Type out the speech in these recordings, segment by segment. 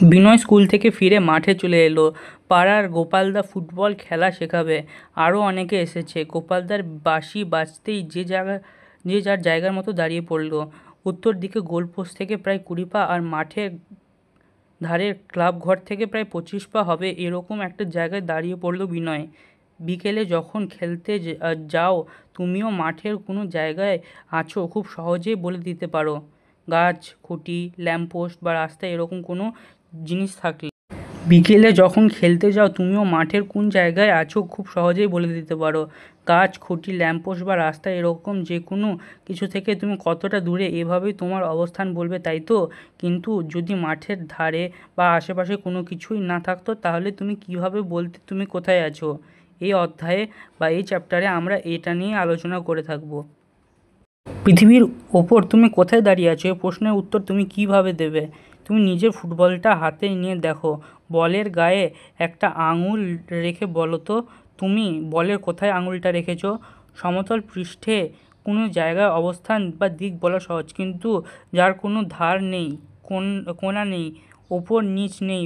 বিনয় school থেকে ফিরে মাঠে চলে এলো। পাড়ার গোপালদা ফুটবল খেলা শেখাবে। আরও অনেকে এসেছে। গোপালদার বাঁশি বাজতেই যে যার জায়গার মতো দাঁড়িয়ে পড়ল। উত্তর দিকে গোলপোস্ট থেকে প্রায় 20 পা আর মাঠের ধারের ক্লাব ঘর থেকে প্রায় 25 পা হবে এরকম একটা জায়গায় দাঁড়িয়ে পড়ল বিনয়। বিকেলে যখন খেলতে যাও তুমিও মাঠের কোনো জায়গায় আছো খুব সহজেই বলে দিতে পারো। গাছ, খুঁটি, ল্যাম্পপোস্ট বা রাস্তায় এরকম কোনো জিনিস থাকলে। বিকেলে যখন খেলতে যাও তুমিও মাঠের কোন জায়গায় আছো খুব সহজেই বলে দিতে পারো। গাছ, খুঁটি, ল্যাম্পপোস্ট বা রাস্তায় এরকম যে কোনো কিছু থেকে তুমি কতটা দূরে এভাবেই তোমার অবস্থান বলবে, তাই তো? কিন্তু যদি মাঠের ধারে বা আশেপাশে কোনো কিছুই না থাকতো তাহলে তুমি কিভাবে বলতে তুমি কোথায় আছো? এই অধ্যায়ে বা এই চ্যাপ্টারে আমরা এটা নিয়ে আলোচনা করে থাকব। পৃথিবীর ওপর তুমি কোথায় দাঁড়িয়ে আছো? এই প্রশ্নের উত্তর তুমি কিভাবে দেবে? তুমি নিজের ফুটবলটা হাতে নিয়ে দেখো। বলের গায়ে একটা আঙুল রেখে বলো তো তুমি বলের কোথায় আঙুলটা রেখেছো? সমতল পৃষ্ঠে কোনো জায়গায় অবস্থান বা দিক বলা সহজ, কিন্তু যার কোনো ধার নেই, কোণা নেই, ওপর নিচ নেই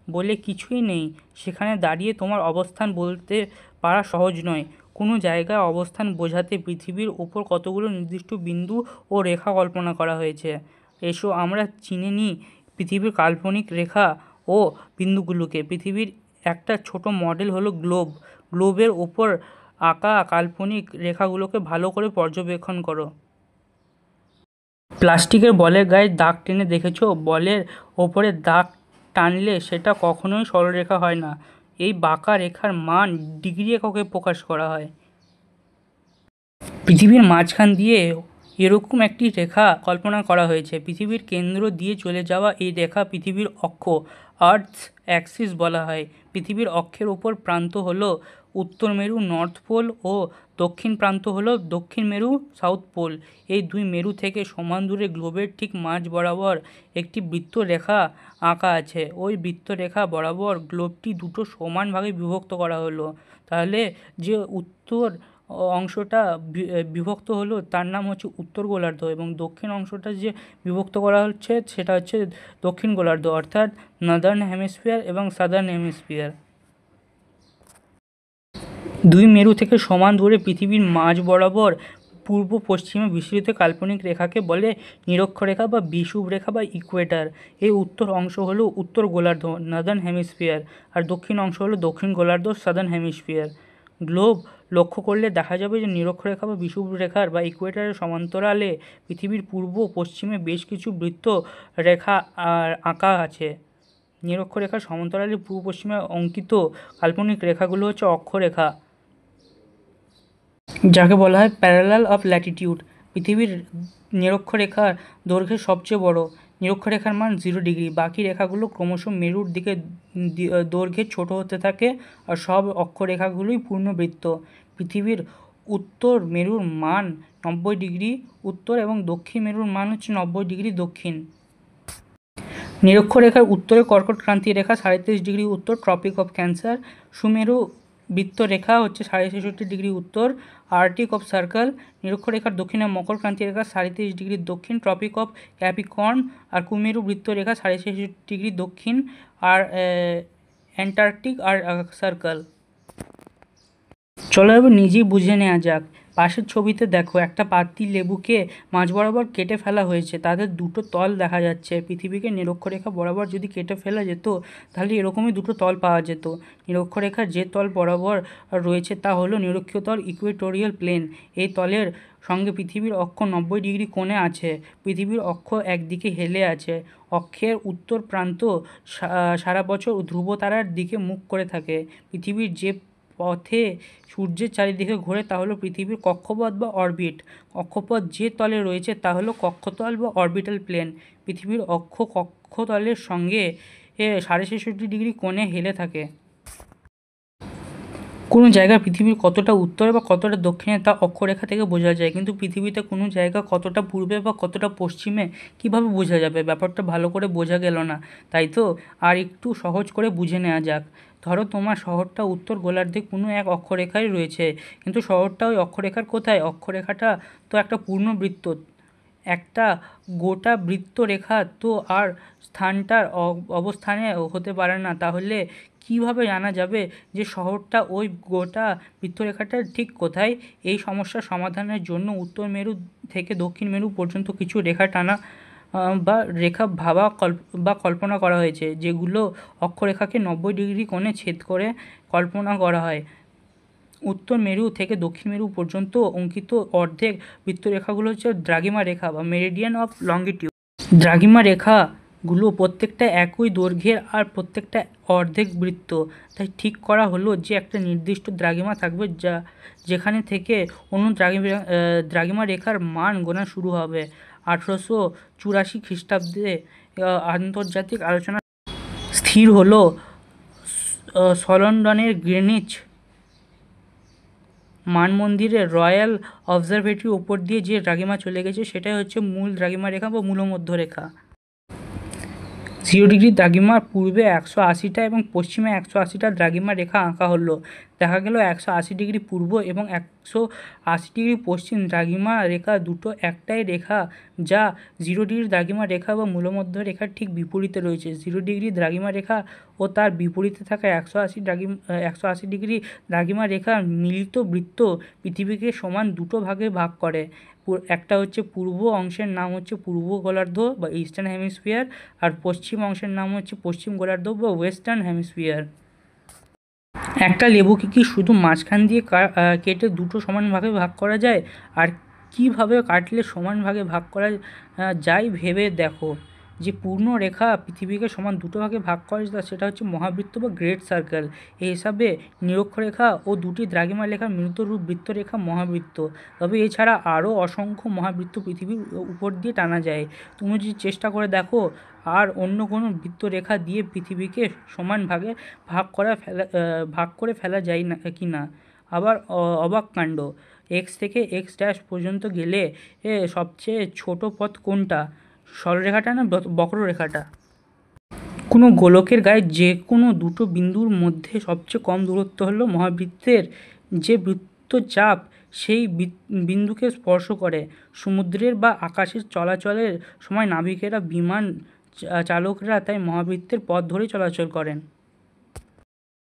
বলে কিছুই নেই, সেখানে দাঁড়িয়ে তোমার অবস্থান বলতে পারা সহজ নয়। কোনো জায়গায় অবস্থান বোঝাতে পৃথিবীর ওপর কতগুলো নির্দিষ্ট বিন্দু ও রেখা কল্পনা করা হয়েছে। এসো আমরা চিনে নিই পৃথিবীর কাল্পনিক রেখা ও বিন্দুগুলোকে। পৃথিবীর একটা ছোট মডেল হলো গ্লোব। গ্লোবের ওপর আঁকা কাল্পনিক রেখাগুলোকে ভালো করে পর্যবেক্ষণ করো। প্লাস্টিকের বলের গায়ে দাগ টেনে দেখেছো? বলের ওপরে দাগ টানলে সেটা কখনোই সরলরেখা হয় না। এই বাঁকা রেখার মান ডিগ্রি এককে প্রকাশ করা হয়। পৃথিবীর মাঝখান দিয়ে এরকম একটি রেখা কল্পনা করা হয়েছে। পৃথিবীর কেন্দ্র দিয়ে চলে যাওয়া এই রেখা পৃথিবীর অক্ষ, আর্থস অ্যাক্সিস বলা হয়। পৃথিবীর অক্ষের ওপর প্রান্ত হলো উত্তর মেরু নর্থ পোল ও দক্ষিণ প্রান্ত হলো দক্ষিণ মেরু সাউথ পোল। এই দুই মেরু থেকে সমান দূরে গ্লোবের ঠিক মাঝ বরাবর একটি বৃত্ত রেখা আঁকা আছে। ওই বৃত্ত রেখা বরাবর গ্লোবটি দুটো সমান ভাগে বিভক্ত করা হলো। তাহলে যে উত্তর অংশটা বিভক্ত হলো তার নাম হচ্ছে উত্তর গোলার্ধ, এবং দক্ষিণ অংশটা যে বিভক্ত করা হচ্ছে সেটা হচ্ছে দক্ষিণ গোলার্ধ, অর্থাৎ নর্দার্ন হেমিস্ফিয়ার এবং সাদার্ন হেমিস্ফিয়ার। দুই মেরু থেকে সমান দূরে পৃথিবীর মাঝ বরাবর পূর্ব পশ্চিমে বিস্তৃত কাল্পনিক রেখাকে বলে নিরক্ষরেখা বা বিষুবরেখা বা ইকুয়েটার। এই উত্তর অংশ হলো উত্তর গোলার্ধ নর্দার্ন হেমিস্ফিয়ার, আর দক্ষিণ অংশ হলো দক্ষিণ গোলার্ধ সাদার্ন হেমিস্ফিয়ার। গ্লোব লক্ষ্য করলে দেখা যাবে যে নিরক্ষরেখা বা বিষুবরেখার বা ইকুয়েটারের সমান্তরালে পৃথিবীর পূর্ব পশ্চিমে বেশ কিছু বৃত্ত রেখা আঁকা আছে। নিরক্ষরেখার সমান্তরালে পূর্ব পশ্চিমে অঙ্কিত কাল্পনিক রেখাগুলো হচ্ছে অক্ষরেখা, যাকে বলা হয় প্যারালাল অফ ল্যাটিটিউড। পৃথিবীর নিরক্ষরেখার দৈর্ঘ্যের সবচেয়ে বড়। নিরক্ষরেখার মান 0 ডিগ্রি। বাকি রেখাগুলো ক্রমশ মেরুর দিকে দৈর্ঘ্যে ছোট হতে থাকে, আর সব অক্ষরেখাগুলোই পূর্ণবৃত্ত। পৃথিবীর উত্তর মেরুর মান 90 ডিগ্রি উত্তর এবং দক্ষিণ মেরুর মান হচ্ছে 90 ডিগ্রি দক্ষিণ। নিরক্ষরেখার উত্তরে কর্কট ক্রান্তি রেখা 33 ডিগ্রি উত্তর, ট্রপিক অফ ক্যান্সার। সুমেরু বৃত্ত রেখা হচ্ছে 66.5 ডিগ্রি উত্তর, আর্কটিক অফ সার্কেল। নিরক্ষরেখার দক্ষিণে মকর ক্রান্তি রেখা 33 ডিগ্রি দক্ষিণ, ট্রপিক অফ ক্যাপ্রিকর্ন। আর কুমেরু বৃত্ত রেখা 66 ডিগ্রি দক্ষিণ, আর অ্যান্টার্কটিক আর সার্কেল। চলো এবার নিজেই বুঝে নেওয়া যাক। পাশের ছবিতে দেখো একটা পাতি লেবুকে মাঝ বরাবর কেটে ফেলা হয়েছে। তাদের দুটো তল দেখা যাচ্ছে। পৃথিবীকে নিরক্ষরেখা বরাবর যদি কেটে ফেলা যেত তাহলে এরকমই দুটো তল পাওয়া যেত। নিরক্ষরেখার যে তল বরাবর রয়েছে তা হলো নিরক্ষীয় তল, ইকুয়েটোরিয়াল প্লেন। এই তলের সঙ্গে পৃথিবীর অক্ষ 90 ডিগ্রি কোণে আছে। পৃথিবীর অক্ষ একদিকে হেলে আছে। অক্ষের উত্তর প্রান্ত সারা বছর ধ্রুব তারার দিকে মুখ করে থাকে। পৃথিবীর যে পথে সূর্যের চারিদিকে ঘোরে তা হলো পৃথিবীর কক্ষপথ বা অরবিট। কক্ষপথ যে তলে রয়েছে তা হলো কক্ষতল বা অরবিটাল প্লেন। পৃথিবীর অক্ষ কক্ষতলের সঙ্গে 66.5 ডিগ্রি কোণে হেলে থাকে। কোনো জায়গা পৃথিবীর কতটা উত্তরে বা কতটা দক্ষিণে তা অক্ষরেখা থেকে বোঝা যায়, কিন্তু পৃথিবীতে কোনো জায়গা কতটা পূর্বে বা কতটা পশ্চিমে কীভাবে বোঝা যাবে? ব্যাপারটা ভালো করে বোঝা গেল না, তাই তো? আর একটু সহজ করে বুঝে নেওয়া যাক। ধরো তোমার শহরটা উত্তর গোলার্ধে কোনো এক অক্ষরেখায় রয়েছে, কিন্তু শহরটা ওই অক্ষরেখার কোথায়? অক্ষরেখাটা তো একটা পূর্ণবৃত্ত, একটা গোটা বৃত্তরেখা তো আর স্থানটার অবস্থানে হতে পারে না, তাহলে কিভাবে জানা যাবে যে শহরটা ওই গোটা বৃত্তরেখাটার ঠিক কোথায়? এই সমস্যার সমাধানের জন্য উত্তর মেরু থেকে দক্ষিণ মেরু পর্যন্ত কিছু রেখা টানা বা রেখা ভাবা কল্পনা করা হয়েছে, যেগুলো অক্ষরেখাকে 90 ডিগ্রি কোণে ছেদ করে কল্পনা করা হয়। উত্তর মেরু থেকে দক্ষিণ মেরু পর্যন্ত অঙ্কিত অর্ধেক বৃত্তরেখাগুলো হচ্ছে দ্রাঘিমা রেখা বা মেরিডিয়ান অফ লঙ্গিটিউড। দ্রাঘিমা রেখাগুলো প্রত্যেকটা একই দৈর্ঘ্যের আর প্রত্যেকটা অর্ধেক বৃত্ত। তাই ঠিক করা হলো যে একটা নির্দিষ্ট দ্রাঘিমা থাকবে যেখানে থেকে অন্য দ্রাঘিমা রেখার মান গোনা শুরু হবে। 1884 খ্রিস্টাব্দে আন্তর্জাতিক আলোচনা স্থির হলো লন্ডনের গ্রিনিচ মানমন্দিরের রয়্যাল অবজারভেটরির ওপর দিয়ে যে দ্রাঘিমা চলে গেছে সেটাই হচ্ছে মূল দ্রাঘিমা রেখা বা মূলমধ্য রেখা। 0 ডিগ্রি দ্রাঘিমার পূর্বে 180টা এবং পশ্চিমে 180টা দ্রাঘিমা রেখা আঁকা হলো। দেখা গেল 180 ডিগ্রি পূর্ব এবং 180 ডিগ্রি পশ্চিম দ্রাঘিমা রেখা দুটো একটাই রেখা, যা 0 ডিগ্রি দ্রাঘিমা রেখা বা মূলমধ্য রেখার ঠিক বিপরীতে রয়েছে। 0 ডিগ্রি দ্রাঘিমা রেখা ও তার বিপরীতে থাকা 180 ডিগ্রি দ্রাঘিমা রেখার মিলিত বৃত্ত পৃথিবীকে সমান দুটো ভাগে ভাগ করে। একটা হচ্ছে পূর্ব অংশের নাম হচ্ছে পূর্ব গোলার্ধ বা ইস্টার্ন হেমিস্ফিয়ার, আর পশ্চিম অংশের নাম হচ্ছে পশ্চিম গোলার্ধ বা ওয়েস্টার্ন হেমিস্ফিয়ার। একটা লেবুকে কি শুধু মাঝখান দিয়ে কেটে দুটো সমান ভাগে ভাগ করা যায়? আর কিভাবে কাটলে সমান ভাগে ভাগ করা যায় ভেবে দেখো। যে পূর্ণ রেখা পৃথিবীকে সমান দুটো ভাগে ভাগ করে সেটা হচ্ছে মহাবৃত্ত বা গ্রেট সার্কেল। এই হিসাবে নিরক্ষরেখা ও দুটি দ্রাঘিমা রেখার মিলিত রূপ বৃত্তরেখা মহাবৃত্ত। তবে এছাড়া আরও অসংখ্য মহাবৃত্ত পৃথিবীর উপর দিয়ে টানা যায়। তুমি যদি চেষ্টা করে দেখো আর অন্য কোনো বৃত্তরেখা দিয়ে পৃথিবীকে সমান ভাগে ভাগ করে ফেলা যায় না কি না। আবার অবাক কাণ্ড, এক্স থেকে এক্স ড্যাশ পর্যন্ত গেলে সবচেয়ে ছোট পথ কোনটা? সরলরেখাটা না বক্ররেখাটা? কোনো গোলকের গায়ে যে কোনো দুটো বিন্দুর মধ্যে সবচেয়ে কম দূরত্ব হলো মহাবৃত্তের যে বৃত্তচাপ সেই বিন্দুকে স্পর্শ করে। সমুদ্রের বা আকাশের চলাচলের সময় নাবিকেরা, বিমান চালকরা তাই মহাবৃত্তের পথ ধরেই চলাচল করেন।